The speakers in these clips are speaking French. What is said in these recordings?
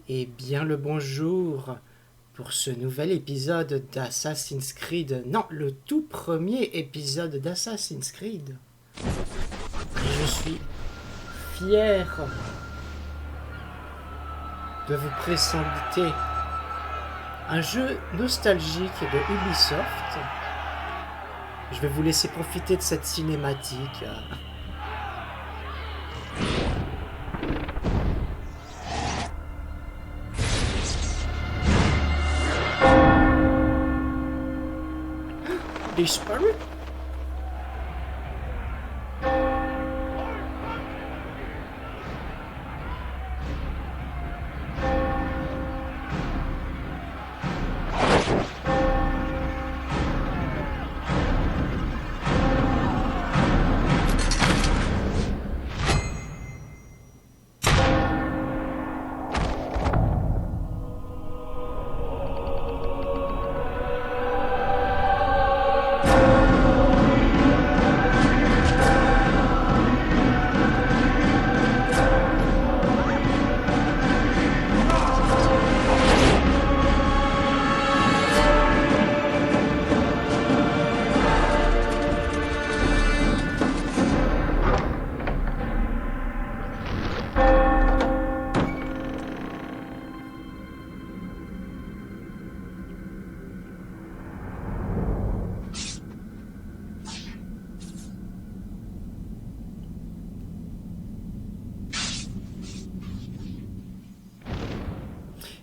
Et bien le bonjour pour ce nouvel épisode d'Assassin's Creed. Non, le tout premier épisode d'Assassin's Creed. Et je suis fier de vous présenter un jeu nostalgique de Ubisoft. Je vais vous laisser profiter de cette cinématique. Disparu?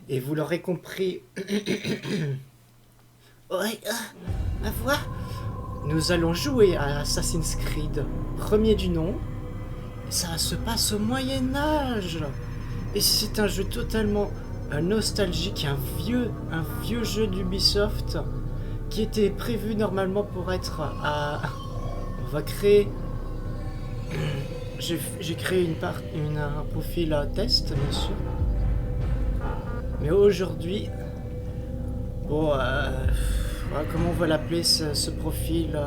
Et vous l'aurez compris, ouais, ma voix. Nous allons jouer à Assassin's Creed, premier du nom. Ça se passe au Moyen-Âge. Et c'est un jeu totalement nostalgique, un vieux jeu d'Ubisoft qui était prévu normalement pour être à... On va créer... J'ai créé un profil test, bien sûr. Mais aujourd'hui, bon, comment on va l'appeler ce profil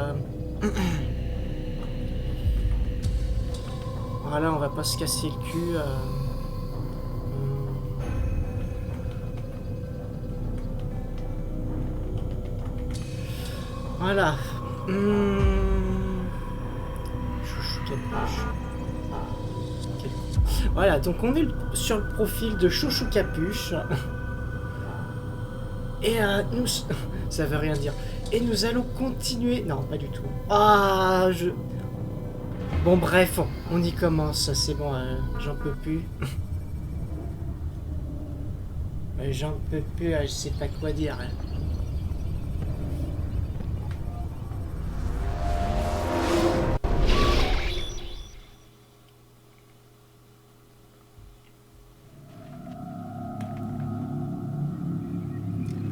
Voilà, on va pas se casser le cul. Voilà. Chouchou capuche. Voilà, donc on est sur le profil de Chouchou Capuche. Et nous... Ça veut rien dire. Et nous allons continuer... Non, pas du tout. Bon, bref, on y commence. C'est bon, j'en peux plus. J'en peux plus, je sais pas quoi dire.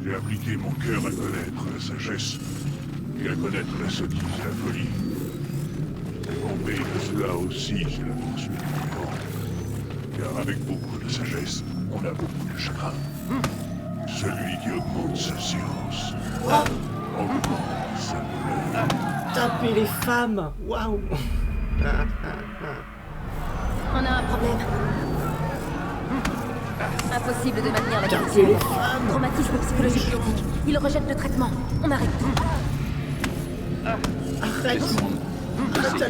J'ai appliqué mon cœur à connaître la sagesse et à connaître la sottise et la folie. Tombé de cela aussi, c'est la poursuite du vivant. Car avec beaucoup de sagesse, on a beaucoup de chagrin. Celui qui augmente sa science augmente sa douleur. Taper les femmes. Waouh. On a un problème. Impossible de maintenir la Taper pression. les femmes. Traumatisme psychologique critique. Il rejette le traitement. On arrête tout. Arrête. Arrête, t'as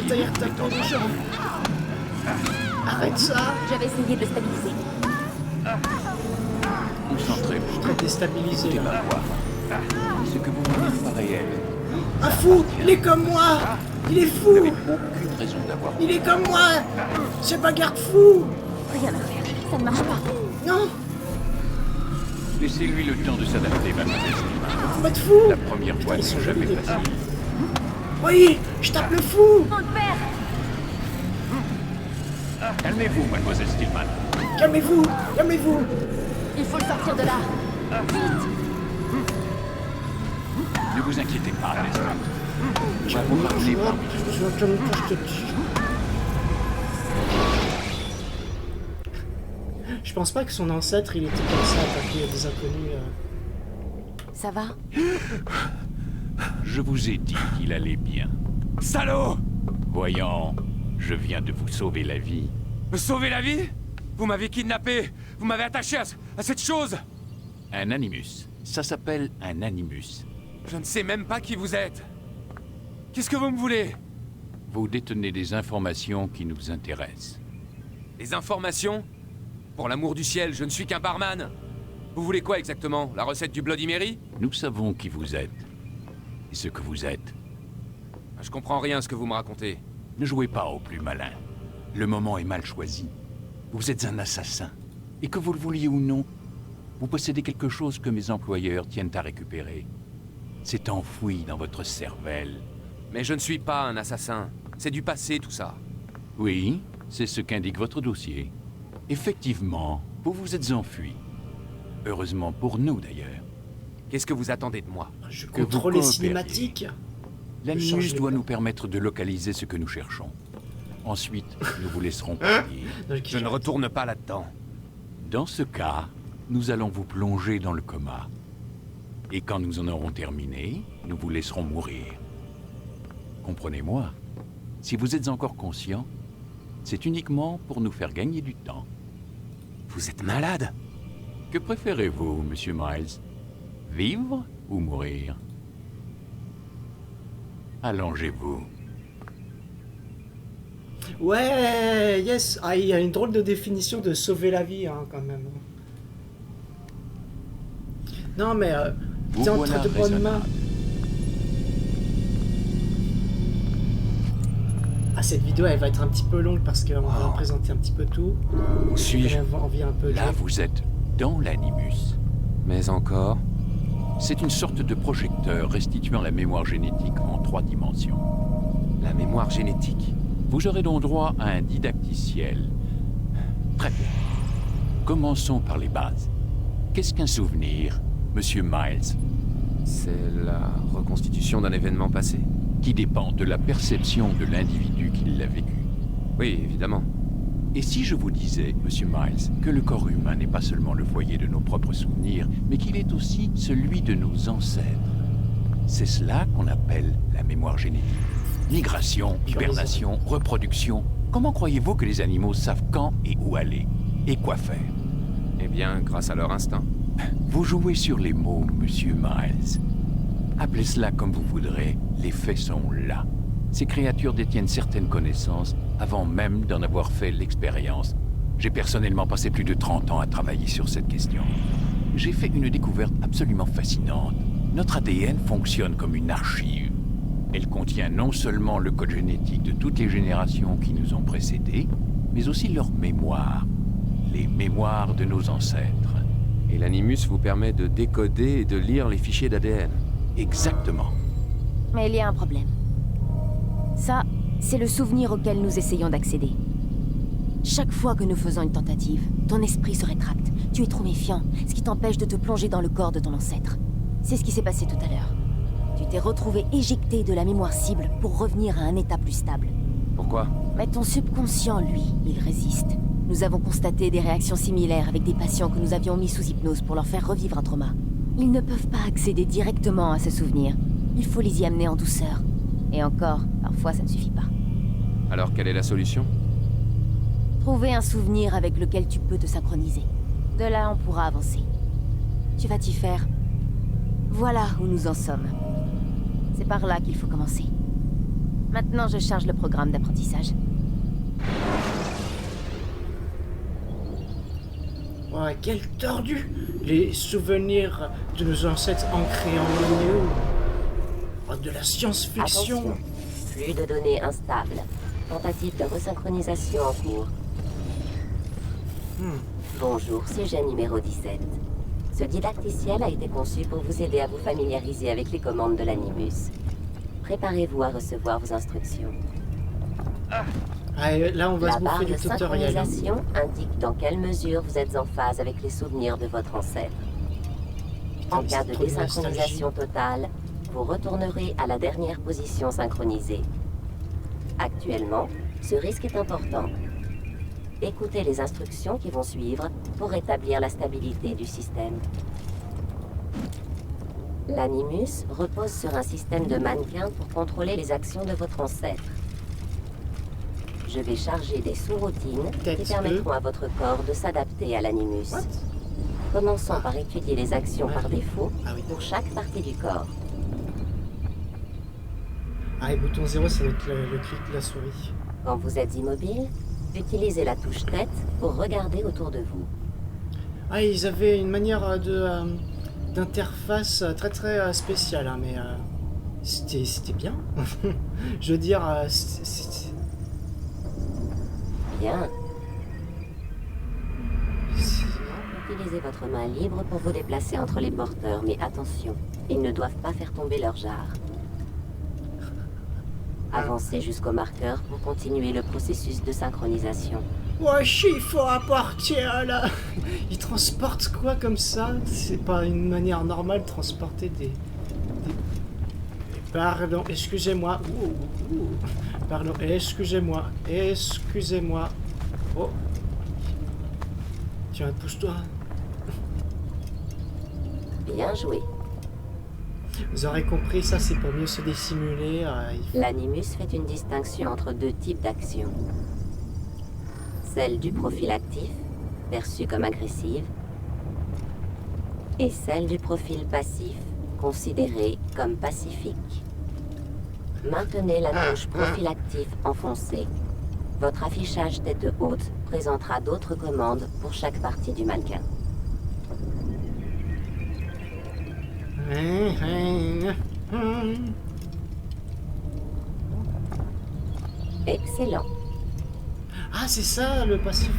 les gens. Arrête ça. J'avais essayé de le stabiliser. Concentrez-vous. Très déstabilisé Écoutez là. ma voix. Ce que vous me dites pas réel. Un fou. Il est comme moi. Il est Vous n'avez fou. aucune raison d'avoir. Il est comme moi. C'est pas garde-fou. Rien à faire. Ça ne marche pas. Non. Laissez-lui le temps de s'adapter, mademoiselle Stillman. Faut être fou. La première fois Ils n'est sont jamais jolis, les facile. Oui, je tape le fou. On le perd. Calmez-vous, mademoiselle Stillman. Calmez-vous. Calmez-vous. Il faut le sortir de là. Vite. Ne vous inquiétez pas, Desmond. On va vous parler parmi nous. Je pense pas que son ancêtre il était comme ça, attaqué à des inconnus. Ça va? Je vous ai dit qu'il allait bien. Salaud! Voyons, je viens de vous sauver la vie. Me sauver la vie? Vous m'avez kidnappé! Vous m'avez attaché à cette chose. Un animus. Ça s'appelle un animus. Je ne sais même pas qui vous êtes. Qu'est-ce que vous me voulez? Vous détenez des informations qui nous intéressent. Les informations? Pour l'amour du ciel, je ne suis qu'un barman. Vous voulez quoi exactement? La recette du Bloody Mary? Nous savons qui vous êtes. Et ce que vous êtes. Je comprends rien à ce que vous me racontez. Ne jouez pas au plus malin. Le moment est mal choisi. Vous êtes un assassin. Et que vous le vouliez ou non, vous possédez quelque chose que mes employeurs tiennent à récupérer. C'est enfoui dans votre cervelle. Mais je ne suis pas un assassin. C'est du passé, tout ça. Oui, c'est ce qu'indique votre dossier. Effectivement, vous vous êtes enfui. Heureusement pour nous, d'ailleurs. Qu'est-ce que vous attendez de moi? Je Que vous contrôle les coopériez. cinématiques. L'animus change les doit plans. nous permettre de localiser ce que nous cherchons. Ensuite, nous vous laisserons partir. Donc, Je ne retourne pas là-dedans. Dans ce cas, nous allons vous plonger dans le coma. Et quand nous en aurons terminé, nous vous laisserons mourir. Comprenez-moi, si vous êtes encore conscient, c'est uniquement pour nous faire gagner du temps. Vous êtes malade? Que préférez-vous, Monsieur Miles? Vivre ou mourir? Allongez-vous. Ouais, yes. Ah, il y a une drôle de définition de sauver la vie, hein, quand même. Non, mais Vous t'es en voilà train de bonne main. raisonnable. Ah, cette vidéo, elle va être un petit peu longue parce qu'on va présenter un petit peu tout. Où suis-je? J'avais envie un peu de... Là, vous êtes dans l'animus. Mais encore? C'est une sorte de projecteur restituant la mémoire génétique en 3 dimensions. La mémoire génétique. Vous aurez donc droit à un didacticiel. Très bien. Commençons par les bases. Qu'est-ce qu'un souvenir, Monsieur Miles? C'est la reconstitution d'un événement passé. Qui dépend de la perception de l'individu qui l'a vécu. Oui, évidemment. Et si je vous disais, Monsieur Miles, que le corps humain n'est pas seulement le foyer de nos propres souvenirs, mais qu'il est aussi celui de nos ancêtres? C'est cela qu'on appelle la mémoire génétique. Migration, hibernation, reproduction. Comment croyez-vous que les animaux savent quand et où aller? Et quoi faire? Eh bien, grâce à leur instinct. Vous jouez sur les mots, Monsieur Miles. Appelez cela comme vous voudrez, les faits sont là. Ces créatures détiennent certaines connaissances avant même d'en avoir fait l'expérience. J'ai personnellement passé plus de 30 ans à travailler sur cette question. J'ai fait une découverte absolument fascinante. Notre ADN fonctionne comme une archive. Elle contient non seulement le code génétique de toutes les générations qui nous ont précédés, mais aussi leur mémoire. Les mémoires de nos ancêtres. Et l'animus vous permet de décoder et de lire les fichiers d'ADN. Exactement. Mais il y a un problème. Ça, c'est le souvenir auquel nous essayons d'accéder. Chaque fois que nous faisons une tentative, ton esprit se rétracte. Tu es trop méfiant, ce qui t'empêche de te plonger dans le corps de ton ancêtre. C'est ce qui s'est passé tout à l'heure. Tu t'es retrouvé éjecté de la mémoire cible pour revenir à un état plus stable. Pourquoi? Mais ton subconscient, lui, il résiste. Nous avons constaté des réactions similaires avec des patients que nous avions mis sous hypnose pour leur faire revivre un trauma. Ils ne peuvent pas accéder directement à ce souvenir. Il faut les y amener en douceur. Et encore, parfois ça ne suffit pas. Alors quelle est la solution? Trouver un souvenir avec lequel tu peux te synchroniser. De là, on pourra avancer. Tu vas t'y faire. Voilà où nous en sommes. C'est par là qu'il faut commencer. Maintenant, je charge le programme d'apprentissage. Ouais, quel tordu! Les souvenirs de nos ancêtres ancrés en nous. Oh, de la science-fiction! Attention, flux de données instable. Tentative de resynchronisation en cours. Bonjour, sujet numéro 17. Ce didacticiel a été conçu pour vous aider à vous familiariser avec les commandes de l'animus. Préparez-vous à recevoir vos instructions. Ah, et là, on va La se barre bouffer de du tutoriel. synchronisation indique dans quelle mesure vous êtes en phase avec les souvenirs de votre ancêtre. En Putain, cas c'est de trop de désynchronisation totale, vous retournerez à la dernière position synchronisée. Actuellement, ce risque est important. Écoutez les instructions qui vont suivre pour rétablir la stabilité du système. L'animus repose sur un système de mannequins pour contrôler les actions de votre ancêtre. Je vais charger des sous-routines qui Peut-être permettront à votre corps de s'adapter à l'animus. What? Commençons par étudier les actions par défaut Ah oui. pour chaque partie du corps. Ah, et bouton 0, ça va être le clic de la souris. Quand vous êtes immobile, utilisez la touche tête pour regarder autour de vous. Ah, ils avaient une manière d'interface très très spéciale, hein, mais c'était bien. Je veux dire, Bien. Utilisez votre main libre pour vous déplacer entre les porteurs, mais attention, ils ne doivent pas faire tomber leur jarre. Avancez jusqu'au marqueur pour continuer le processus de synchronisation. wesh, il faut apporter là. Ils transportent quoi comme ça? C'est pas une manière normale de transporter des... Pardon, excusez-moi. Pardon, excusez-moi. Excusez-moi. Oh. Tiens, pousse-toi. Bien joué. Vous aurez compris, ça c'est pour mieux se dissimuler. L'animus fait une distinction entre deux types d'actions. Celle du profil actif, perçue comme agressive, et celle du profil passif, considérée comme pacifique. Maintenez la touche profil actif enfoncée. Votre affichage tête haute présentera d'autres commandes pour chaque partie du mannequin. Excellent. Ah, c'est ça le passif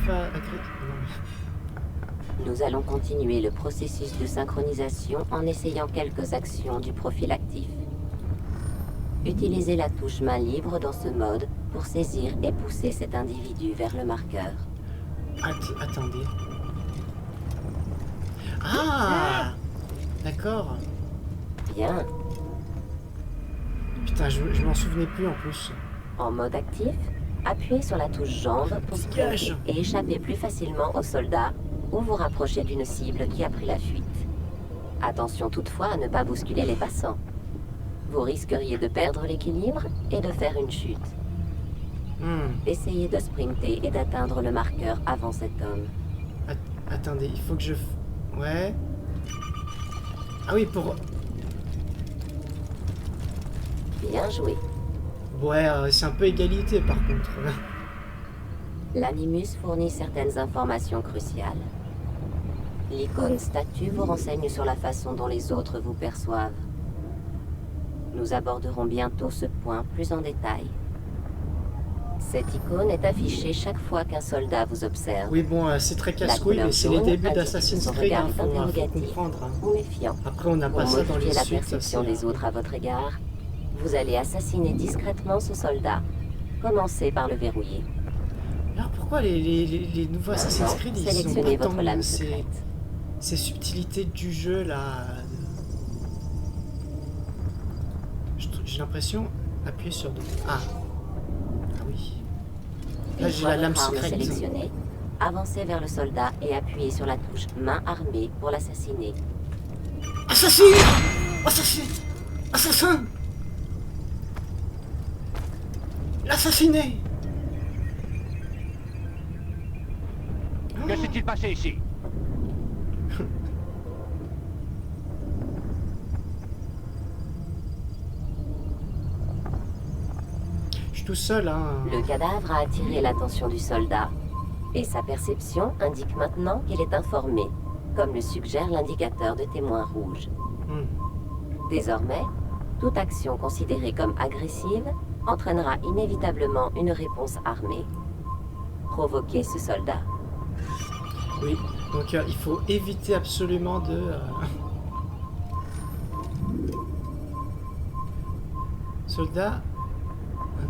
Nous allons continuer le processus de synchronisation en essayant quelques actions du profil actif. Utilisez la touche main libre dans ce mode pour saisir et pousser cet individu vers le marqueur. Attendez. Ah, d'accord. Bien. Putain, je m'en souvenais plus en plus. En mode actif, appuyez sur la touche jambe pour Dégage. sprinter et échapper plus facilement aux soldats ou vous rapprocher d'une cible qui a pris la fuite. Attention toutefois à ne pas bousculer les passants. Vous risqueriez de perdre l'équilibre et de faire une chute. Essayez de sprinter et d'atteindre le marqueur avant cet homme. Attendez, il faut que je... Ouais. Ah oui, pour... Bien joué. Ouais, c'est un peu égalité par contre. L'animus fournit certaines informations cruciales. L'icône statue vous renseigne sur la façon dont les autres vous perçoivent. Nous aborderons bientôt ce point plus en détail. Cette icône est affichée chaque fois qu'un soldat vous observe. Oui, bon, c'est très casse-couille, mais c'est les débuts d'Assassin's Creed, hein, faut comprendre. Hein. Ou méfiant. Après, on n'a Pour pas ça dans modifier les la suites. perception des autres à votre égard, vous allez assassiner discrètement ce soldat. Commencez par le verrouiller. Alors pourquoi les nouveaux Assassin's Creed, ils Sélectionnez ont votre lame autant secrète. ces subtilités du jeu là? J'ai l'impression appuyer sur deux. Ah oui. Là Une j'ai fois la lame votre arme secrète. sélectionnée, avancez vers le soldat et appuyez sur la touche main armée pour l'assassiner. Assassin! Assassin! Assassin! L'assassiner! Que s'est-il passé ici? Je suis tout seul, hein. Le cadavre a attiré l'attention du soldat. Et sa perception indique maintenant qu'il est informé, comme le suggère l'indicateur de témoin rouge. Désormais, toute action considérée comme agressive entraînera inévitablement une réponse armée. Provoquez ce soldat. Oui, donc il faut éviter absolument de... Soldat,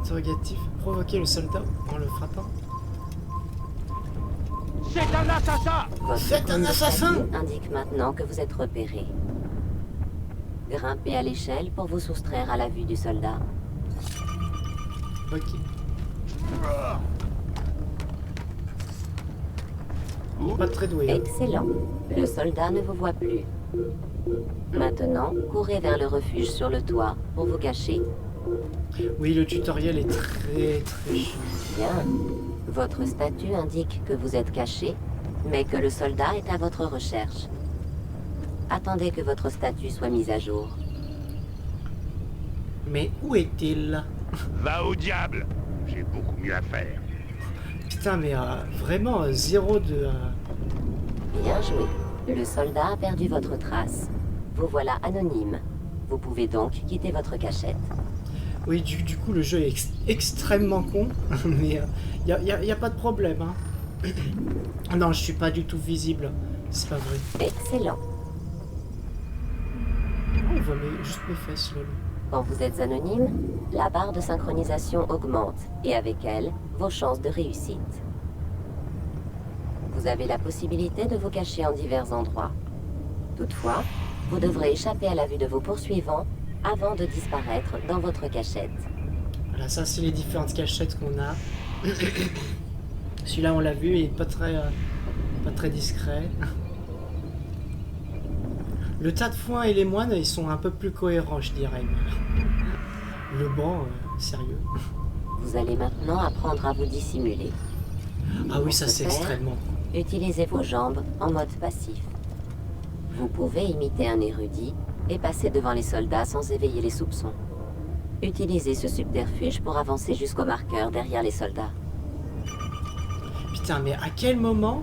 interrogatif, provoquer le soldat en le frappant. C'est un assassin! Votre C'est un icône de assassin! statue indique maintenant que vous êtes repéré. Grimpez à l'échelle pour vous soustraire à la vue du soldat. Ok. Pas très doué. Hein. Excellent. Le soldat ne vous voit plus. Maintenant, courez vers le refuge sur le toit pour vous cacher. Oui, le tutoriel est très chiant. Bien. Votre statut indique que vous êtes caché, mais que le soldat est à votre recherche. Attendez que votre statut soit mis à jour. Mais où est-il? Va au diable! J'ai beaucoup mieux à faire. Putain, mais vraiment, zéro de... Bien joué. Le soldat a perdu votre trace. Vous voilà anonyme. Vous pouvez donc quitter votre cachette. Oui, du coup, le jeu est extrêmement con, mais y a pas de problème, hein. Non, je suis pas du tout visible. C'est pas vrai. Excellent. On voit juste mes fesses, lol. Quand vous êtes anonyme, la barre de synchronisation augmente et avec elle, vos chances de réussite. Vous avez la possibilité de vous cacher en divers endroits. Toutefois, vous devrez échapper à la vue de vos poursuivants avant de disparaître dans votre cachette. Voilà, ça, c'est les différentes cachettes qu'on a. Celui-là, on l'a vu, il est pas très discret. Le tas de foin et les moines, ils sont un peu plus cohérents, je dirais. Le banc, sérieux. Vous allez maintenant apprendre à vous dissimuler. Ah oui, ça Pour ce c'est faire, extrêmement... Utilisez vos jambes en mode passif. Vous pouvez imiter un érudit et passer devant les soldats sans éveiller les soupçons. Utilisez ce subterfuge pour avancer jusqu'au marqueur derrière les soldats. Putain, mais à quel moment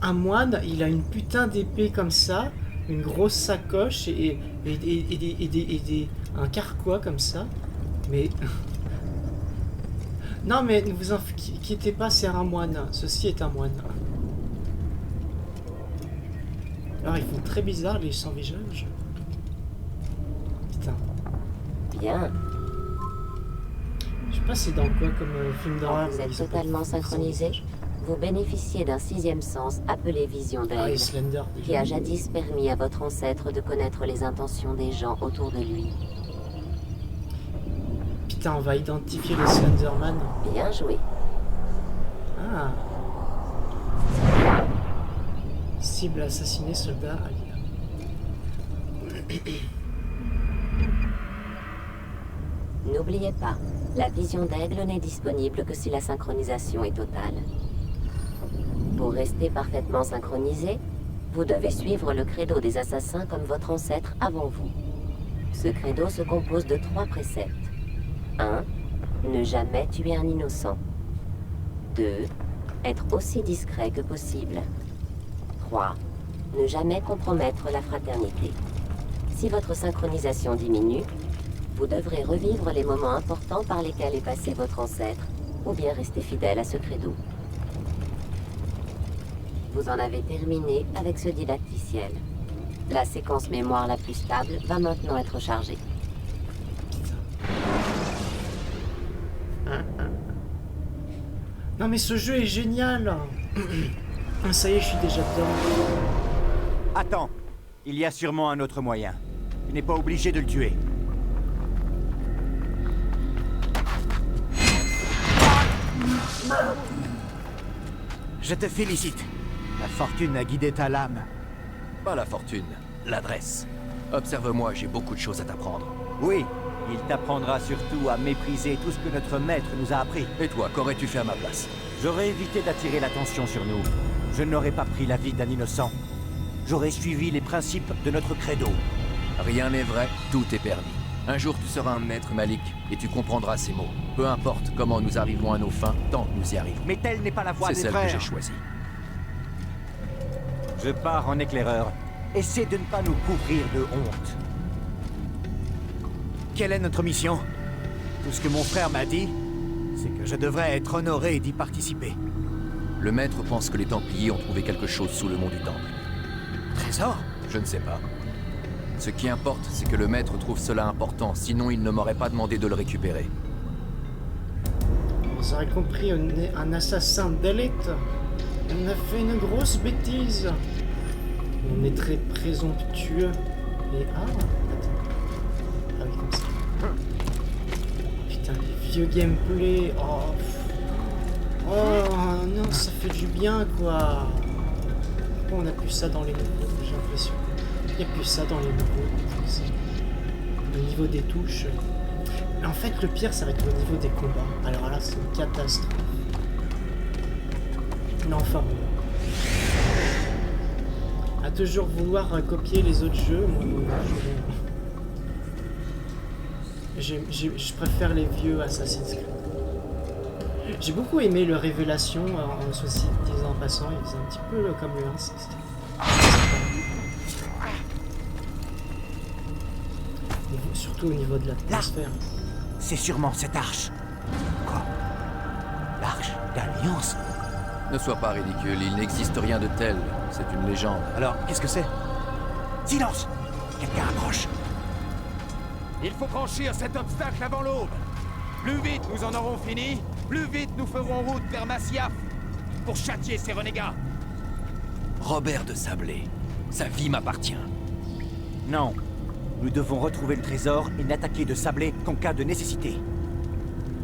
un moine, il a une putain d'épée comme ça, une grosse sacoche et un carquois comme ça? Mais... Non, mais ne vous inquiétez pas, c'est un moine. Ceci est un moine. Alors, ils font très bizarre, les sans-visage. Putain. Bien. Je sais pas c'est dans quoi comme film Quand d'horreur. vous êtes ils appellent totalement sans synchronisé, visage. vous bénéficiez d'un sixième sens appelé vision Ah, et d'aigle, Slender. qui a jadis permis à votre ancêtre de connaître les intentions des gens autour de lui. Putain, on va identifier le Slenderman. Bien joué. Ah. Cible assassinée, soldat allié. N'oubliez pas, la vision d'aigle n'est disponible que si la synchronisation est totale. Pour rester parfaitement synchronisé, vous devez suivre le credo des assassins comme votre ancêtre avant vous. Ce credo se compose de 3 préceptes. 1. Ne jamais tuer un innocent. 2. Être aussi discret que possible. 3. Ne jamais compromettre la fraternité. Si votre synchronisation diminue, vous devrez revivre les moments importants par lesquels est passé votre ancêtre, ou bien rester fidèle à ce credo. Vous en avez terminé avec ce didacticiel. La séquence mémoire la plus stable va maintenant être chargée. Non mais ce jeu est génial. Ah, ça y est, je suis déjà dedans. Attends, il y a sûrement un autre moyen. Tu n'es pas obligé de le tuer. Je te félicite. La fortune a guidé ta lame. Pas la fortune, l'adresse. Observe-moi, j'ai beaucoup de choses à t'apprendre. Oui, il t'apprendra surtout à mépriser tout ce que notre maître nous a appris. Et toi, qu'aurais-tu fait à ma place? J'aurais évité d'attirer l'attention sur nous. Je n'aurais pas pris la vie d'un innocent. J'aurais suivi les principes de notre credo. Rien n'est vrai, tout est permis. Un jour, tu seras un maître, Malik, et tu comprendras ces mots. Peu importe comment nous arrivons à nos fins, tant que nous y arrivons. Mais telle n'est pas la voie C'est des celle que frères. j'ai choisie. Je pars en éclaireur. Essaie de ne pas nous couvrir de honte. Quelle est notre mission? Tout ce que mon frère m'a dit, c'est que je devrais être honoré d'y participer. Le maître pense que les Templiers ont trouvé quelque chose sous le mont du Temple. Trésor? Je ne sais pas. Ce qui importe, c'est que le maître trouve cela important, sinon il ne m'aurait pas demandé de le récupérer. Vous aurez compris, on est un assassin d'élite. On a fait une grosse bêtise. On est très présomptueux. Et ah, attends. Ah oui, comme ça. Putain, les vieux gameplay. Oh, oh non, ça fait du bien quoi. Pourquoi on n'a plus ça dans les nouveaux? J'ai l'impression. Il n'y a plus ça dans les nouveaux. Au niveau des touches. En fait, le pire, ça va être au niveau des combats. Alors là, c'est une catastrophe. Non, enfin bon. À toujours vouloir copier les autres jeux, moi, je préfère les vieux Assassin's Creed. J'ai beaucoup aimé le Révélation, en ceci disant en passant, il faisait un petit peu comme le 1. Surtout au niveau de l'atmosphère. C'est sûrement cette arche. Quoi? L'Arche d'Alliance? Ne sois pas ridicule, il n'existe rien de tel. C'est une légende. Alors, qu'est-ce que c'est? Silence! Quelqu'un approche. Il faut franchir cet obstacle avant l'aube. Plus vite nous en aurons fini, plus vite nous ferons route vers Masyaf pour châtier ces renégats. Robert de Sablé, sa vie m'appartient. Non. Nous devons retrouver le trésor et n'attaquer de Sablé qu'en cas de nécessité.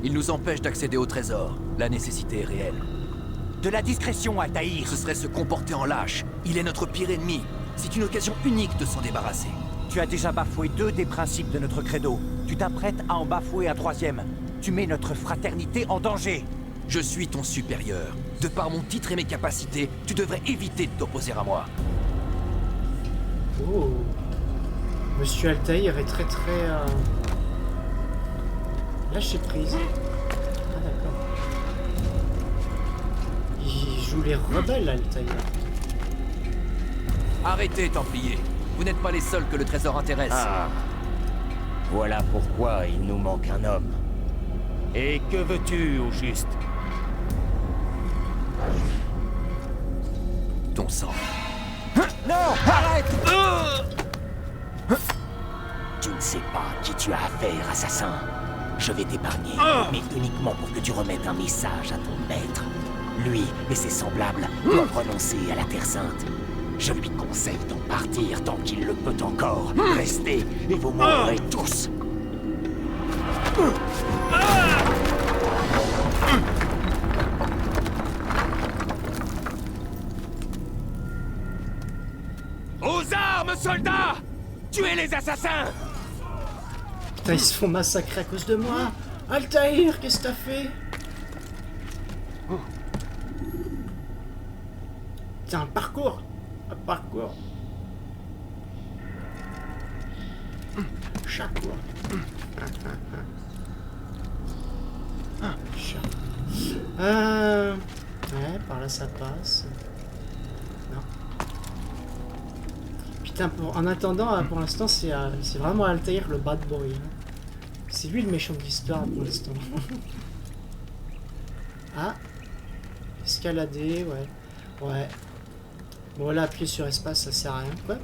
Il nous empêche d'accéder au trésor. La nécessité est réelle. De la discrétion, Altaïr. Ce serait se comporter en lâche. Il est notre pire ennemi. C'est une occasion unique de s'en débarrasser. Tu as déjà bafoué 2 des principes de notre credo. Tu t'apprêtes à en bafouer un 3e. Tu mets notre fraternité en danger. Je suis ton supérieur. De par mon titre et mes capacités, tu devrais éviter de t'opposer à moi. Oh. Monsieur Altaïr est très lâcher prise. Ah d'accord. Il joue les rebelles, Altaïr. Arrêtez, Templier. Vous n'êtes pas les seuls que le trésor intéresse. Ah. Voilà pourquoi il nous manque un homme. Et que veux-tu, au juste? Ton sang. Non! Arrête! Tu ne sais pas qui tu as affaire, assassin. Je vais t'épargner, mais uniquement pour que tu remettes un message à ton maître. Lui et ses semblables doivent renoncer à la Terre Sainte. Je lui conseille d'en partir tant qu'il le peut encore. Restez et vous mourrez tous. Aux armes, soldats! Tuez les assassins! Putain, ils se font massacrer à cause de moi. Altaïr, qu'est-ce que t'as fait? Tiens, un parcours. Un parcours. Chacour. Ouais, par là ça passe. Non. Putain, en attendant, pour l'instant, c'est vraiment Altaïr le bad boy. Hein. C'est lui le méchant de l'histoire pour l'instant. Ah. Escalader, ouais. Ouais. Bon, là, appuyer sur espace, ça sert à rien, quoi.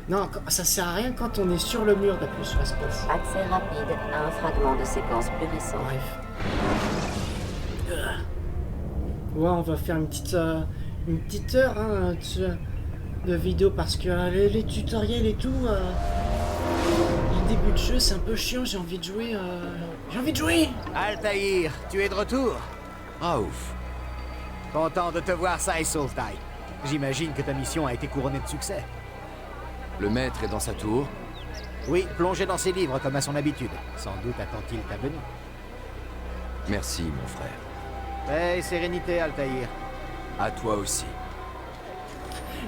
Non, ça sert à rien quand on est sur le mur d'appuyer sur espace. Accès rapide à un fragment de séquence plus récent. Bref. Ouais, on va faire une petite heure hein, de vidéo parce que les tutoriels et tout, le début de jeu c'est un peu chiant, j'ai envie de jouer. Altaïr, tu es de retour. Ah ouf. Content de te voir sain et sauf, Dai. J'imagine que ta mission a été couronnée de succès. Le maître est dans sa tour. Oui, plongé dans ses livres comme à son habitude. Sans doute attend-il ta venue. Merci, mon frère. Paix et sérénité, Altaïr. À toi aussi.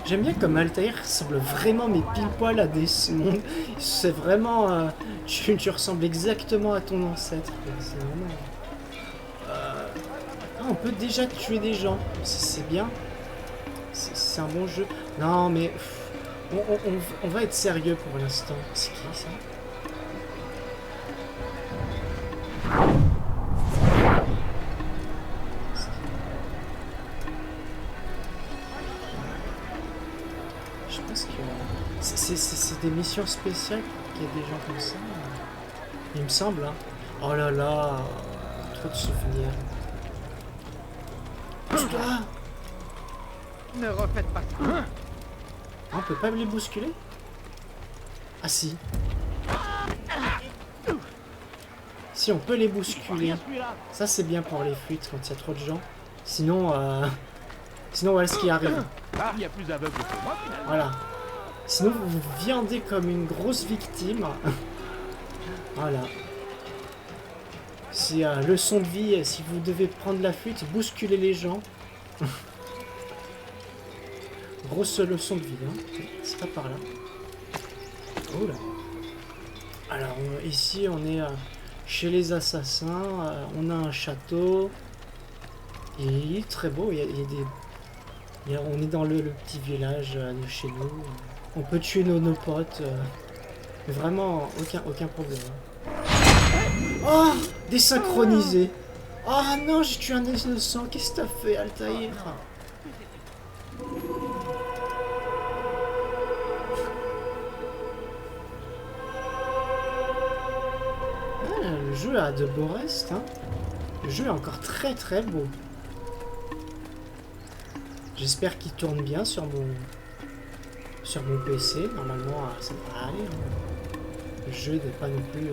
J'aime bien comme Altaïr ressemble vraiment mais pile poil à Desmond. C'est vraiment... tu ressembles exactement à ton ancêtre. C'est vraiment... on peut déjà tuer des gens. C'est bien. C'est un bon jeu. Non mais... On va être sérieux pour l'instant. C'est qui ça? Je pense que c'est des missions spéciales qu'il y a des gens comme ça. Il me semble. Hein. Oh là là, trop de souvenirs. Pousse-toi! Ne refaites pas ça. On peut pas les bousculer? Ah si. Si on peut les bousculer. Ça c'est bien pour les fuites quand il y a trop de gens. Sinon, voilà ce qui arrive. Il y a plus aveugle que moi, finalement. Voilà. Sinon, vous vous viandez comme une grosse victime. Voilà. C'est leçon de vie. Si vous devez prendre la fuite, bousculer les gens. Grosse leçon de vie. Hein. C'est pas par là. Oh là. Alors, ici, on est chez les assassins. On a un château. Et il est très beau. Il y a des... on est dans le petit village de chez nous. On peut tuer nos potes. Vraiment, aucun problème. Oh, désynchronisé. Oh non, j'ai tué un innocent. Qu'est-ce que t'as fait, Altaïr? Le jeu a de beaux restes. Hein. Le jeu est encore très très beau. J'espère qu'il tourne bien sur mon PC. Normalement, ça devrait aller. Hein. Le jeu n'est pas non plus...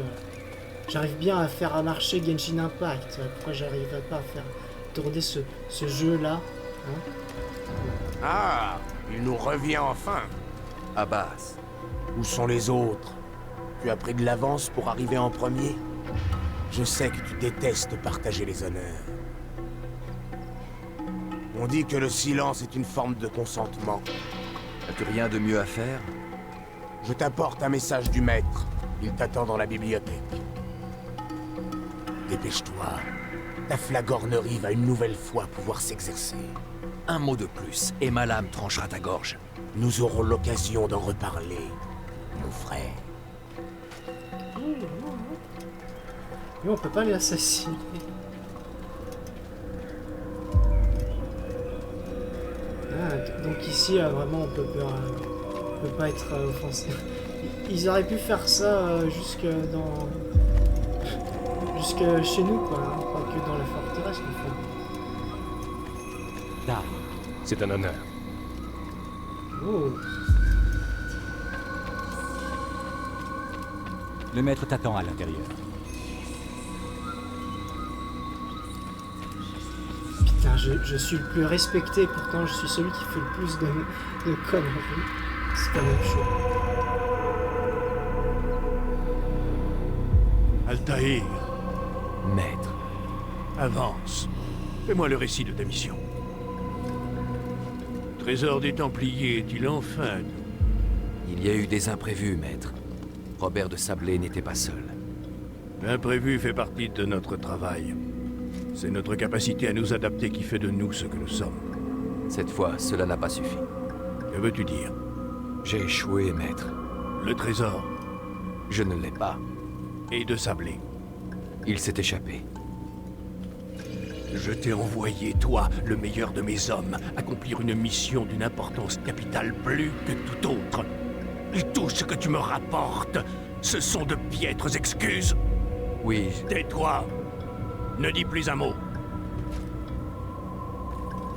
J'arrive bien à faire marcher Genshin Impact. Pourquoi j'arriverais pas à faire tourner ce jeu-là, hein? Ah, il nous revient enfin. Abbas, Où sont les autres? Tu as pris de l'avance pour arriver en premier? Je sais que tu détestes partager les honneurs. On dit que le silence est une forme de consentement. as-tu rien de mieux à faire? Je t'apporte un message du maître. Il t'attend dans la bibliothèque. Dépêche-toi. Ta flagornerie va une nouvelle fois pouvoir s'exercer. Un mot de plus, et ma lame tranchera ta gorge. Nous aurons l'occasion d'en reparler, mon frère. Mais on peut pas les assassiner. Ah, donc ici, vraiment, on peut pas être offensé. Ils auraient pu faire ça jusque chez nous, quoi. Hein, pas que dans la forteresse, mais faut... Là, c'est un honneur. Oh. Le maître t'attend à l'intérieur. Putain, je suis le plus respecté, pourtant je suis celui qui fait le plus de conneries. C'est quand même chaud. Altaïr, Maître, avance. Fais-moi le récit de ta mission. Trésor des Templiers est-il enfin? il y a eu des imprévus, maître. Robert de Sablé n'était pas seul. L'imprévu fait partie de notre travail. C'est notre capacité à nous adapter qui fait de nous ce que nous sommes. Cette fois, cela n'a pas suffi. Que veux-tu dire? J'ai échoué, maître. Le trésor Je ne l'ai pas. et de Sablé. Il s'est échappé. Je t'ai envoyé, toi, le meilleur de mes hommes, accomplir une mission d'une importance capitale plus que tout autre. Et tout ce que tu me rapportes, ce sont de piètres excuses. Oui, Tais-toi. Ne dis plus un mot.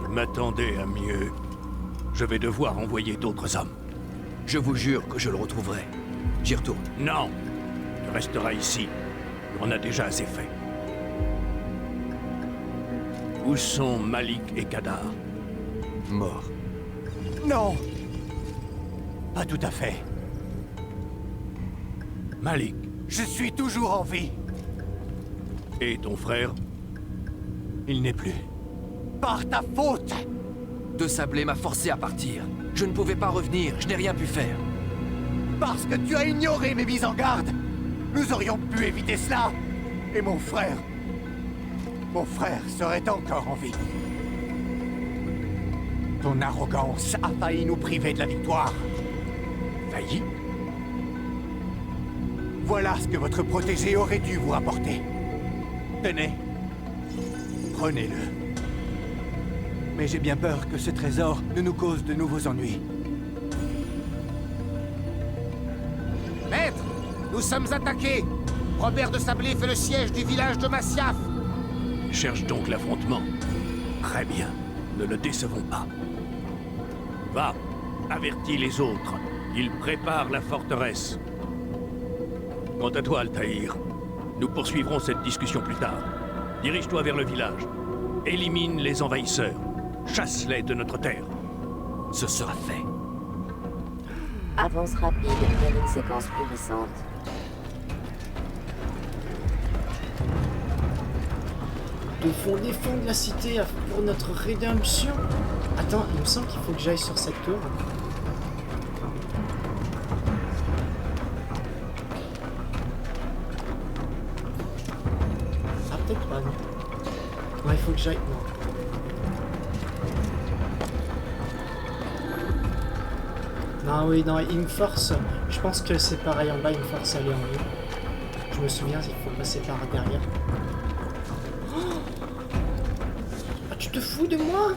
Je m'attendais à mieux. Je vais devoir envoyer d'autres hommes. je vous jure que je le retrouverai. J'y retourne. Non. Tu resteras ici. On a déjà assez fait. Où sont Malik et Kadar? Mort. Non! Pas tout à fait. Malik Je suis toujours en vie. et ton frère? Il n'est plus. Par ta faute! De Sablé m'a forcé à partir. Je ne pouvais pas revenir, je n'ai rien pu faire. Parce que tu as ignoré mes mises en garde! Nous aurions pu éviter cela! Et mon frère serait encore en vie. Ton arrogance a failli nous priver de la victoire. Failli? Voilà ce que votre protégé aurait dû vous rapporter. Tenez. Prenez-le. Mais j'ai bien peur que ce trésor ne nous cause de nouveaux ennuis. Maître, nous sommes attaqués. Robert de Sablé fait le siège du village de Masyaf. Cherche donc l'affrontement. Très bien. Ne le décevons pas. Va, avertis les autres. Ils préparent la forteresse. Quant à toi, Altaïr, nous poursuivrons cette discussion plus tard. Dirige-toi vers le village. Élimine les envahisseurs. Chasse-les de notre terre. Ce sera fait. Avance rapide vers une séquence plus récente. Nous devons défendre la cité pour notre rédemption. Attends, il me semble qu'il faut que j'aille sur cette tour. Ah, peut-être pas, non. Ouais, il faut que j'aille... Non. Non, oui, non, il me force. Je pense que c'est pareil en bas, il me force à aller en haut. Je me souviens, il faut passer par derrière. Oh, ah, tu te fous de moi?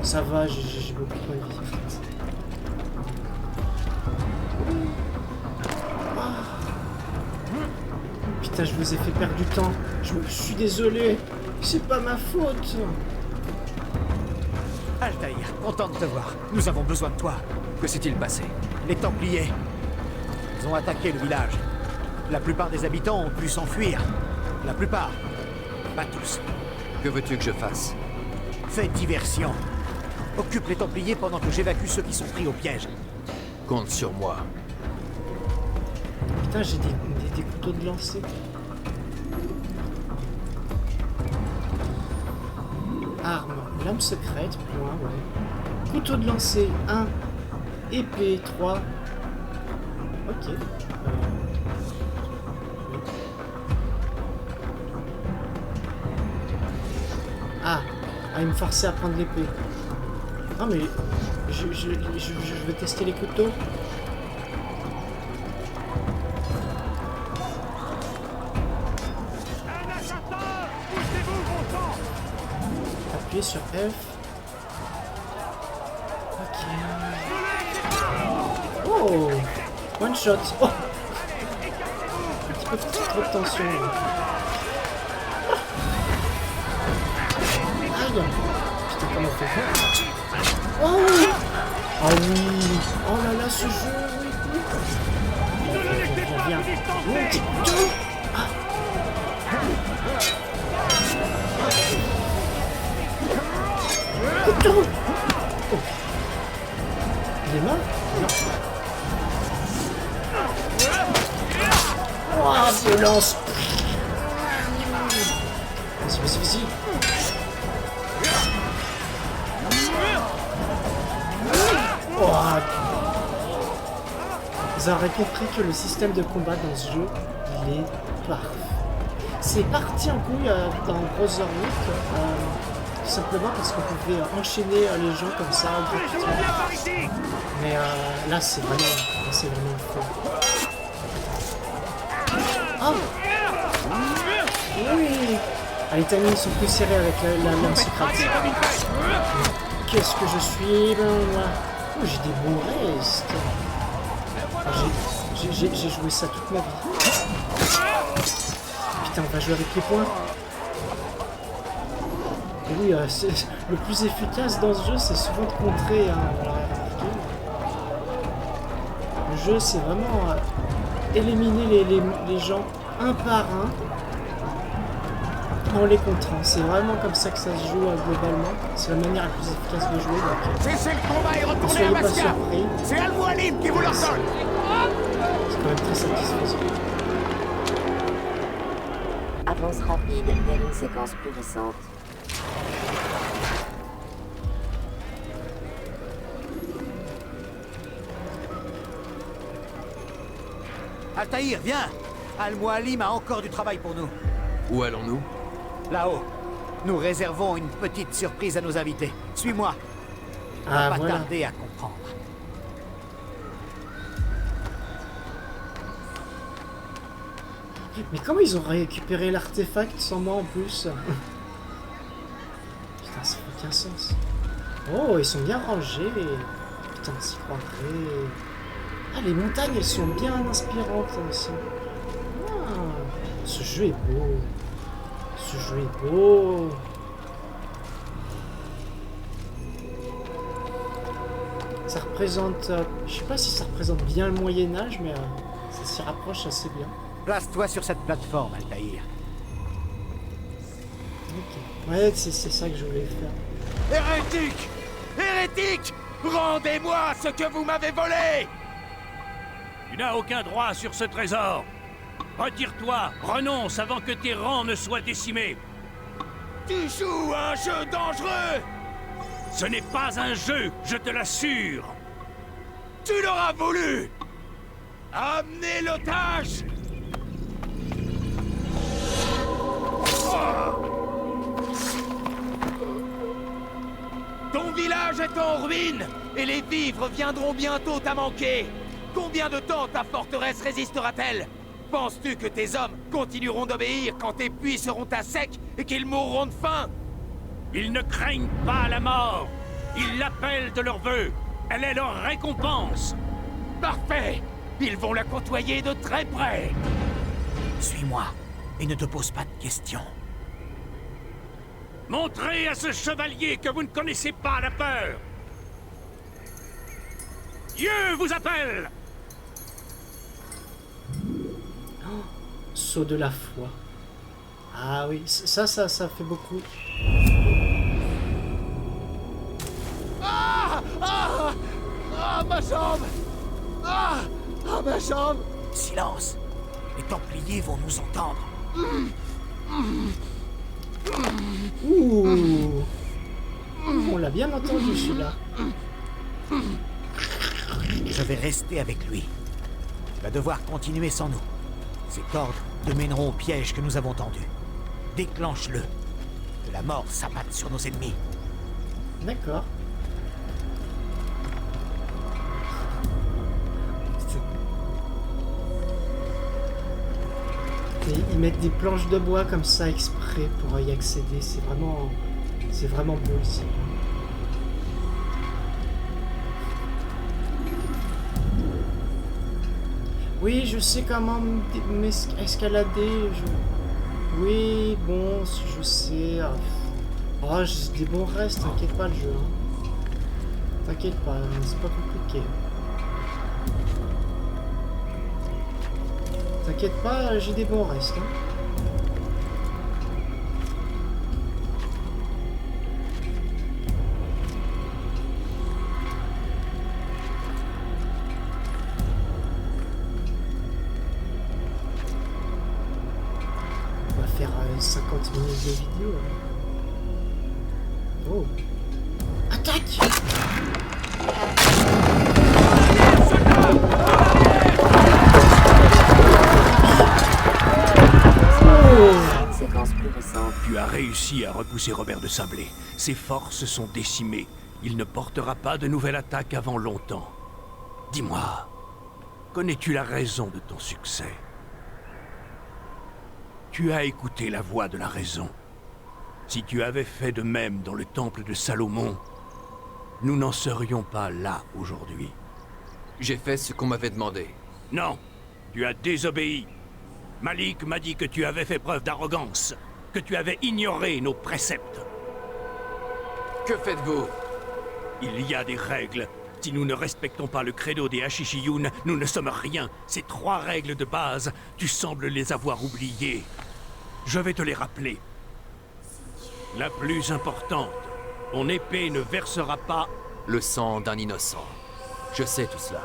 Ça va, j'ai beaucoup de vie. Ah. Putain, je vous ai fait perdre du temps. Je suis désolé. C'est pas ma faute. Altaïr, content de te voir. Nous avons besoin de toi. Que s'est-il passé? Les Templiers. Ils ont attaqué le village. La plupart des habitants ont pu s'enfuir. La plupart. Pas tous. Que veux-tu que je fasse? Fais diversion. Occupe les Templiers pendant que j'évacue ceux qui sont pris au piège. Compte sur moi. Putain, j'ai des couteaux de lancer. Arme, lame secrète, point, ouais. Couteau de lancer, 1. Épée, 3. Ok. Oui. Ah, il me forçait à prendre l'épée. Non mais, je vais tester les couteaux. Appuyez sur F. Ok. Oh, one shot. Oh, un petit peu trop de tension. Aïe. Putain, comment on fait? Oh, ah oui. Oh là là, ce jeu. Viens. Ah. Couteau. Oh. Il est mort? Non. Oh, violence. Vas-y, vas-y, vas-y. Oh. Vous aurez compris que le système de combat dans ce jeu, il est parfait. C'est parti en couille dans Brotherhood, tout simplement parce qu'on pouvait enchaîner les gens comme ça gratuitement. Mais là, c'est vraiment fou. Oh. Oui. Ah, les timings sont plus serrés avec la lame secrète. Qu'est-ce que je suis? Oh, j'ai des bons restes. J'ai joué ça toute ma vie. Putain, on va jouer avec les points. Et oui, le plus efficace dans ce jeu, c'est souvent de contrer. Hein, le jeu, c'est vraiment éliminer les gens un par un en les contrant. C'est vraiment comme ça que ça se joue globalement. C'est la manière la plus efficace de jouer. Cessez le combat et retournez à soyez pas Masyaf. surpris. C'est Al-Mualim qui vous l'ordonne. C'est quand même très satisfaisant. Avance rapide vers une séquence plus récente. Altaïr, viens! Al-Mualim a encore du travail pour nous. Où allons-nous? Là-haut, nous réservons une petite surprise à nos invités. Suis-moi. On va pas voilà. tarder à comprendre. Mais comment ils ont récupéré l'artefact sans moi en plus? Putain, ça n'a aucun sens. Oh, ils sont bien rangés. Putain, s'y croirait. Ah, les montagnes, elles sont bien inspirantes aussi. Ah, ce jeu est beau. Ce jeu est beau. Ça représente... je sais pas si ça représente bien le Moyen-Âge, mais ça s'y rapproche assez bien. Place-toi sur cette plateforme, Altaïr. Ok. Ouais, c'est ça que je voulais faire. Hérétique! Hérétique! Rendez-moi ce que vous m'avez volé! Tu n'as aucun droit sur ce trésor. Retire-toi, renonce avant que tes rangs ne soient décimés. Tu joues à un jeu dangereux! Ce n'est pas un jeu, je te l'assure. Tu l'auras voulu! Amenez l'otage! Ton village est en ruine, et les vivres viendront bientôt à manquer. Combien de temps ta forteresse résistera-t-elle? Penses-tu que tes hommes continueront d'obéir quand tes puits seront à sec et qu'ils mourront de faim? Ils ne craignent pas la mort. Ils l'appellent de leur vœu. Elle est leur récompense. Parfait! Ils vont la côtoyer de très près. Suis-moi et ne te pose pas de questions. Montrez à ce chevalier que vous ne connaissez pas la peur. Dieu vous appelle. Saut de la foi. Ah oui, ça fait beaucoup. Ma jambe! Ma jambe! Silence. Les Templiers vont nous entendre. Ouh. On l'a bien entendu celui-là. Je vais rester avec lui. Tu vas devoir continuer sans nous. Ces cordes te mèneront au piège que nous avons tendu. Déclenche-le. Que la mort s'abatte sur nos ennemis. D'accord. Et ils mettent des planches de bois comme ça exprès pour y accéder. C'est vraiment beau ici. Oui, je sais comment escalader. Oui, bon, je sais. Oh, j'ai des bons restes, t'inquiète pas le jeu. Hein. T'inquiète pas, c'est pas compliqué. T'inquiète pas, j'ai des bons restes. Hein. On va faire 50 minutes de vidéo. Oh. Attaque! Séquence plus récente. Tu as réussi à repousser Robert de Sablé. Ses forces sont décimées. Il ne portera pas de nouvelle attaque avant longtemps. Dis-moi, connais-tu la raison de ton succès? Tu as écouté la voix de la raison. Si tu avais fait de même dans le temple de Salomon, nous n'en serions pas là aujourd'hui. J'ai fait ce qu'on m'avait demandé. Non, tu as désobéi. Malik m'a dit que tu avais fait preuve d'arrogance, que tu avais ignoré nos préceptes. Que faites-vous? Il y a des règles. Si nous ne respectons pas le credo des Hashishiyun, nous ne sommes rien. Ces 3 règles de base, tu sembles les avoir oubliées. Je vais te les rappeler. La plus importante, ton épée ne versera pas le sang d'un innocent. Je sais tout cela.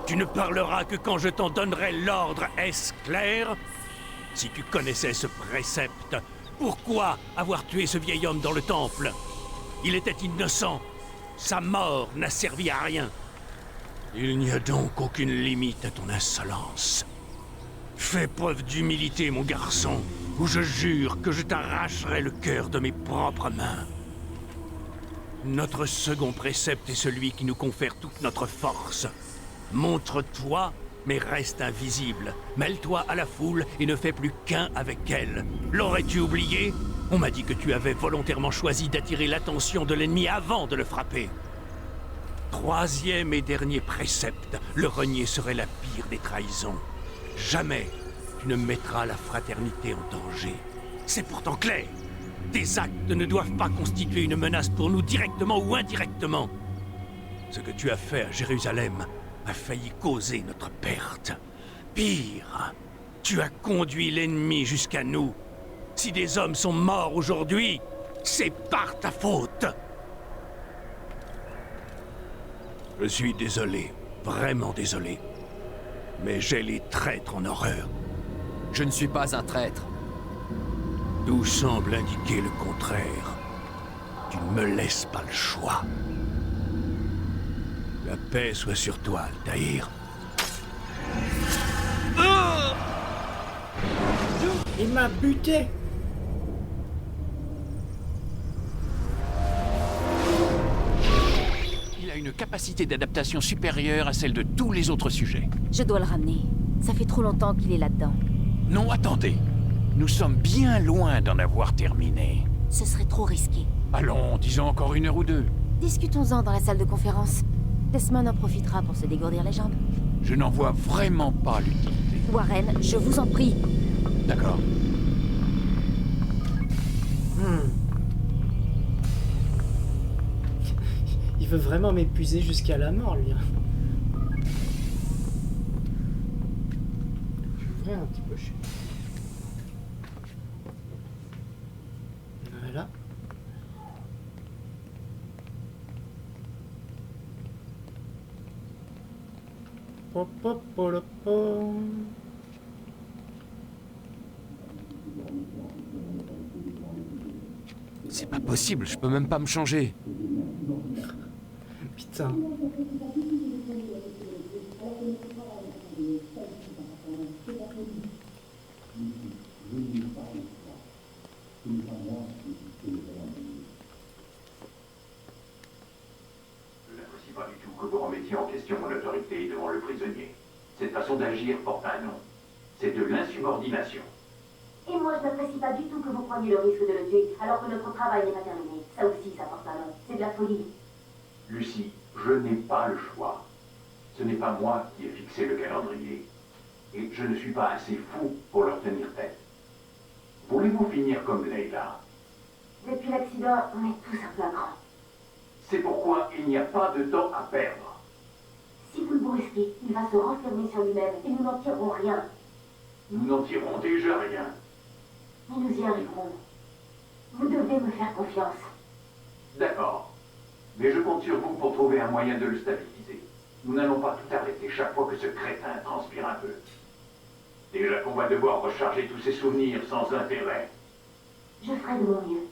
Tu ne parleras que quand je t'en donnerai l'ordre, est-ce clair? Si tu connaissais ce précepte, pourquoi avoir tué ce vieil homme dans le temple? Il était innocent. Sa mort n'a servi à rien. Il n'y a donc aucune limite à ton insolence. Fais preuve d'humilité, mon garçon, ou je jure que je t'arracherai le cœur de mes propres mains. Notre second précepte est celui qui nous confère toute notre force. Montre-toi, mais reste invisible. Mêle-toi à la foule et ne fais plus qu'un avec elle. L'aurais-tu oublié? On m'a dit que tu avais volontairement choisi d'attirer l'attention de l'ennemi avant de le frapper. 3e et dernier précepte, le renier serait la pire des trahisons. Jamais tu ne mettras la fraternité en danger. C'est pourtant clair. Tes actes ne doivent pas constituer une menace pour nous directement ou indirectement. Ce que tu as fait à Jérusalem a failli causer notre perte. Pire, tu as conduit l'ennemi jusqu'à nous. Si des hommes sont morts aujourd'hui, c'est par ta faute. Je suis désolé, vraiment désolé. Mais j'ai les traîtres en horreur. Je ne suis pas un traître. Tout semble indiquer le contraire. Tu ne me laisses pas le choix. La paix soit sur toi, Altaïr. Il m'a buté. Il a une capacité d'adaptation supérieure à celle de tous les autres sujets. Je dois le ramener. Ça fait trop longtemps qu'il est là-dedans. Non, attendez. Nous sommes bien loin d'en avoir terminé. Ce serait trop risqué. Allons, disons encore 1 heure ou 2. Discutons-en dans la salle de conférence. Desmond en profitera pour se dégourdir les jambes. Je n'en vois vraiment pas l'utilité. Warren, je vous en prie. D'accord. Il veut vraiment m'épuiser jusqu'à la mort, lui. Je vais ouvrir un petit peu. Voilà. Pop, pop, pop, pop. C'est pas possible, je peux même pas me changer. Putain. Je n'apprécie pas du tout que vous remettiez en question mon autorité devant le prisonnier. Cette façon d'agir porte un nom. C'est de l'insubordination. Et moi, je n'apprécie pas du tout que vous preniez le risque de le tuer, alors que notre travail n'est pas terminé. Ça aussi, ça porte un nom. C'est de la folie. Lucie, je n'ai pas le choix. Ce n'est pas moi qui ai fixé le calendrier. Et je ne suis pas assez fou pour leur tenir tête. Voulez-vous finir comme Leila? Depuis l'accident, on est tous un peu à cran. C'est pourquoi il n'y a pas de temps à perdre. Si vous le brusquez, il va se renfermer sur lui-même et nous n'en tirerons rien. Nous n'en tirons déjà rien. Mais nous y arriverons. Vous devez me faire confiance. D'accord. Mais je compte sur vous pour trouver un moyen de le stabiliser. Nous n'allons pas tout arrêter chaque fois que ce crétin transpire un peu. Déjà qu'on va devoir recharger tous ces souvenirs sans intérêt. Je ferai de mon mieux.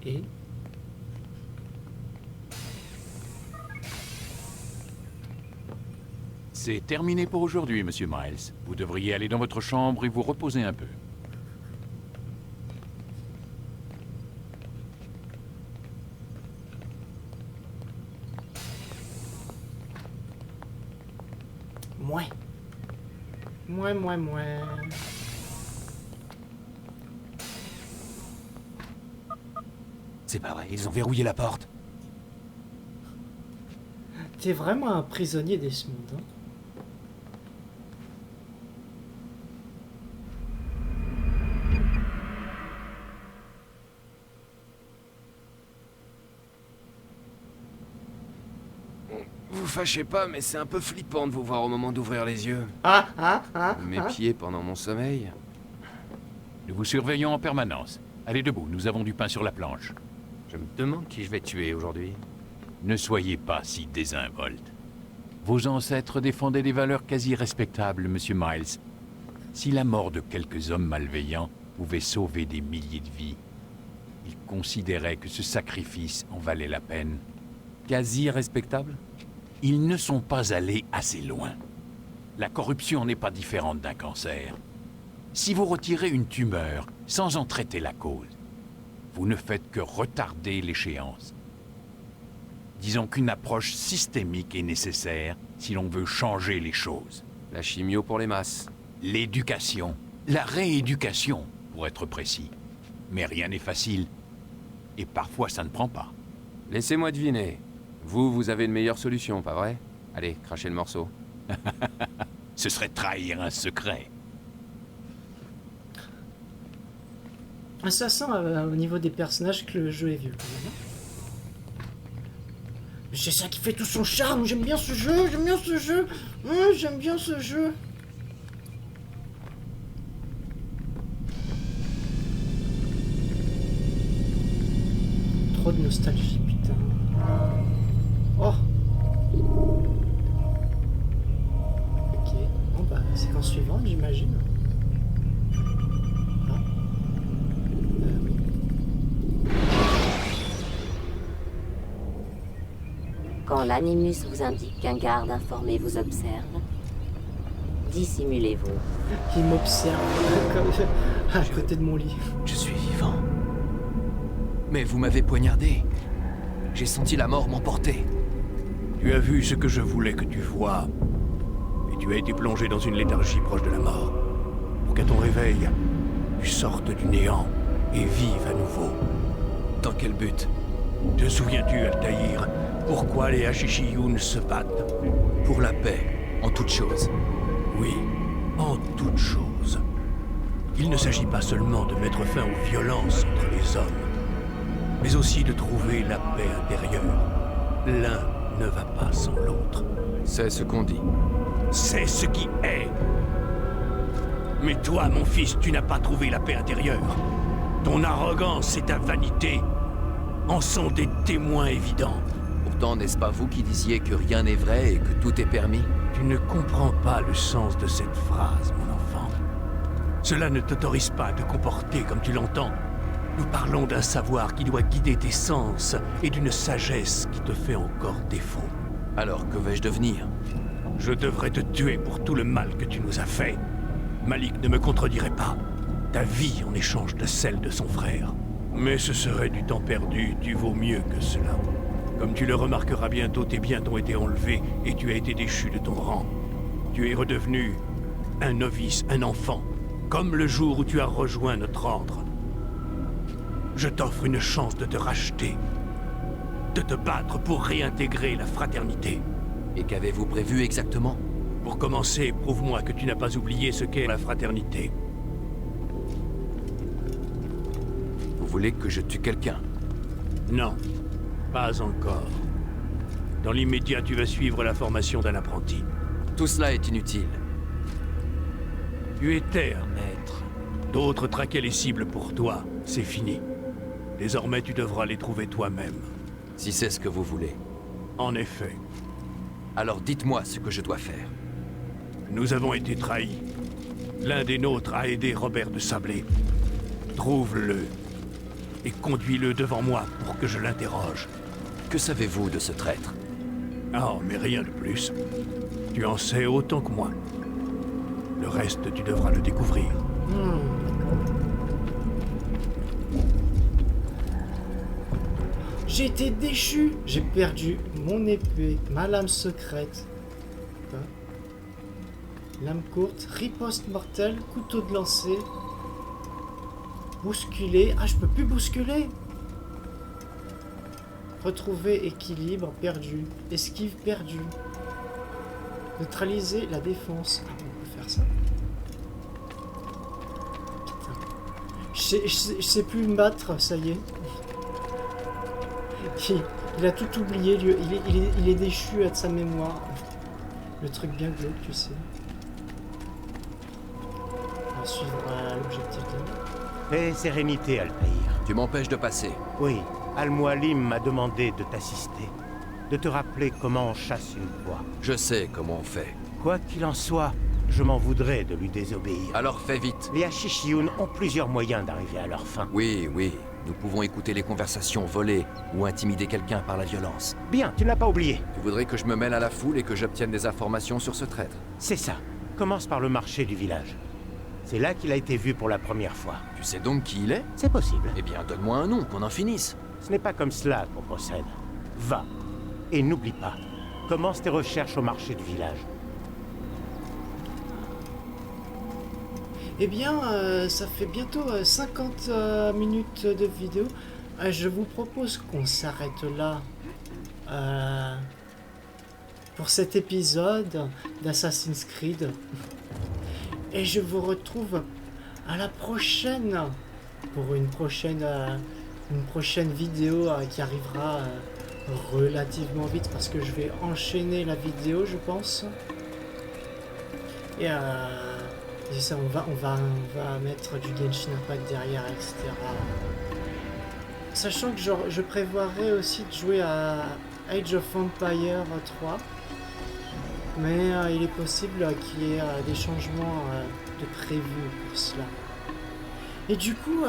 Et c'est terminé pour aujourd'hui, Monsieur Miles. Vous devriez aller dans votre chambre et vous reposer un peu. Mouais. Mouais. C'est pas vrai, ils ont verrouillé la porte. T'es vraiment un prisonnier Desmond, hein? Vous fâchez pas, mais c'est un peu flippant de vous voir au moment d'ouvrir les yeux. Mes pieds pendant mon sommeil. Nous vous surveillons en permanence. Allez debout, nous avons du pain sur la planche. Je me demande qui je vais tuer aujourd'hui. Ne soyez pas si désinvolte. Vos ancêtres défendaient des valeurs quasi respectables, Monsieur Miles. Si la mort de quelques hommes malveillants pouvait sauver des milliers de vies, ils considéraient que ce sacrifice en valait la peine. Quasi respectable? Ils ne sont pas allés assez loin. La corruption n'est pas différente d'un cancer. Si vous retirez une tumeur sans en traiter la cause, vous ne faites que retarder l'échéance. Disons qu'une approche systémique est nécessaire si l'on veut changer les choses. La chimio pour les masses. L'éducation, la rééducation, pour être précis. Mais rien n'est facile. Et parfois ça ne prend pas. Laissez-moi deviner. Vous avez une meilleure solution, pas vrai? Allez, crachez le morceau. Ce serait trahir un secret. Ça sent au niveau des personnages que le jeu est vieux quand même. C'est ça qui fait tout son charme. J'aime bien ce jeu, j'aime bien ce jeu. J'aime bien ce jeu. Trop de nostalgie, putain. Oh. Ok. Bon bah, séquence suivante, j'imagine. Ah. Oui. Quand l'animus vous indique qu'un garde informé vous observe, dissimulez-vous. Il m'observe à côté de mon lit. Je suis vivant. Mais vous m'avez poignardé. J'ai senti la mort m'emporter. Tu as vu ce que je voulais que tu voies. Et tu as été plongé dans une léthargie proche de la mort. Pour qu'à ton réveil, tu sortes du néant et vives à nouveau. Dans quel but? Te souviens-tu, Altaïr, pourquoi les Hashishiyun se battent? Pour la paix, en toute chose. Oui, en toute chose. Il ne s'agit pas seulement de mettre fin aux violences entre les hommes, mais aussi de trouver la paix intérieure. L'un ne va pas sans l'autre. C'est ce qu'on dit. C'est ce qui est. Mais toi, mon fils, tu n'as pas trouvé la paix intérieure. Ton arrogance et ta vanité en sont des témoins évidents. Pourtant, n'est-ce pas vous qui disiez que rien n'est vrai et que tout est permis? Tu ne comprends pas le sens de cette phrase, mon enfant. Cela ne t'autorise pas à te comporter comme tu l'entends. Nous parlons d'un savoir qui doit guider tes sens et d'une sagesse qui te fait encore défaut. Alors, que vais-je devenir? Je devrais te tuer pour tout le mal que tu nous as fait. Malik ne me contredirait pas. Ta vie en échange de celle de son frère. Mais ce serait du temps perdu, tu vaux mieux que cela. Comme tu le remarqueras bientôt, tes biens t'ont été enlevés et tu as été déchu de ton rang. Tu es redevenu un novice, un enfant, comme le jour où tu as rejoint notre ordre. Je t'offre une chance de te racheter, de te battre pour réintégrer la fraternité. Et qu'avez-vous prévu exactement? Pour commencer, prouve-moi que tu n'as pas oublié ce qu'est la fraternité. Vous voulez que je tue quelqu'un? Non, pas encore. Dans l'immédiat, tu vas suivre la formation d'un apprenti. Tout cela est inutile. Tu étais un maître. D'autres traquaient les cibles pour toi. C'est fini. Désormais, tu devras les trouver toi-même. Si c'est ce que vous voulez. En effet. Alors dites-moi ce que je dois faire. Nous avons été trahis. L'un des nôtres a aidé Robert de Sablé. Trouve-le et conduis-le devant moi pour que je l'interroge. Que savez-vous de ce traître? Oh, mais rien de plus. Tu en sais autant que moi. Le reste, tu devras le découvrir. J'ai été déchu. J'ai perdu mon épée, ma lame secrète. Quoi? Lame courte, riposte mortelle, couteau de lancer. Bousculer. Ah, je peux plus bousculer. Retrouver équilibre, perdu. Esquive, perdu. Neutraliser la défense. Ah, on peut faire ça. Putain. Je sais plus me battre, ça y est. Il a tout oublié, lui. Il est déchu de sa mémoire. Le truc bien glauque, tu sais. On va suivre l'objectif de... Paix et sérénité, Altaïr. Tu m'empêches de passer. Oui, Al-Mualim m'a demandé de t'assister. De te rappeler comment on chasse une proie. Je sais comment on fait. Quoi qu'il en soit, je m'en voudrais de lui désobéir. Alors fais vite. Les Hashishiyun ont plusieurs moyens d'arriver à leur fin. Oui, oui. Nous pouvons écouter les conversations, voler ou intimider quelqu'un par la violence. Bien, tu ne l'as pas oublié. Tu voudrais que je me mêle à la foule et que j'obtienne des informations sur ce traître? C'est ça. Commence par le marché du village. C'est là qu'il a été vu pour la première fois. Tu sais donc qui il est? C'est possible. Eh bien, donne-moi un nom, qu'on en finisse. Ce n'est pas comme cela qu'on procède. Va. Et n'oublie pas. Commence tes recherches au marché du village. Eh bien, ça fait bientôt 50 minutes de vidéo. Je vous propose qu'on s'arrête là pour cet épisode d'Assassin's Creed. Et je vous retrouve à la prochaine pour une prochaine vidéo qui arrivera relativement vite parce que je vais enchaîner la vidéo, je pense. Et ça, on va mettre du Genshin Impact derrière, etc. Sachant que je prévoirais aussi de jouer à Age of Empires 3. Mais il est possible qu'il y ait des changements de prévus pour cela. Et du coup,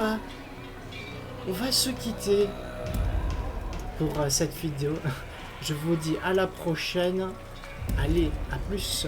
on va se quitter pour cette vidéo. Je vous dis à la prochaine. Allez, à plus.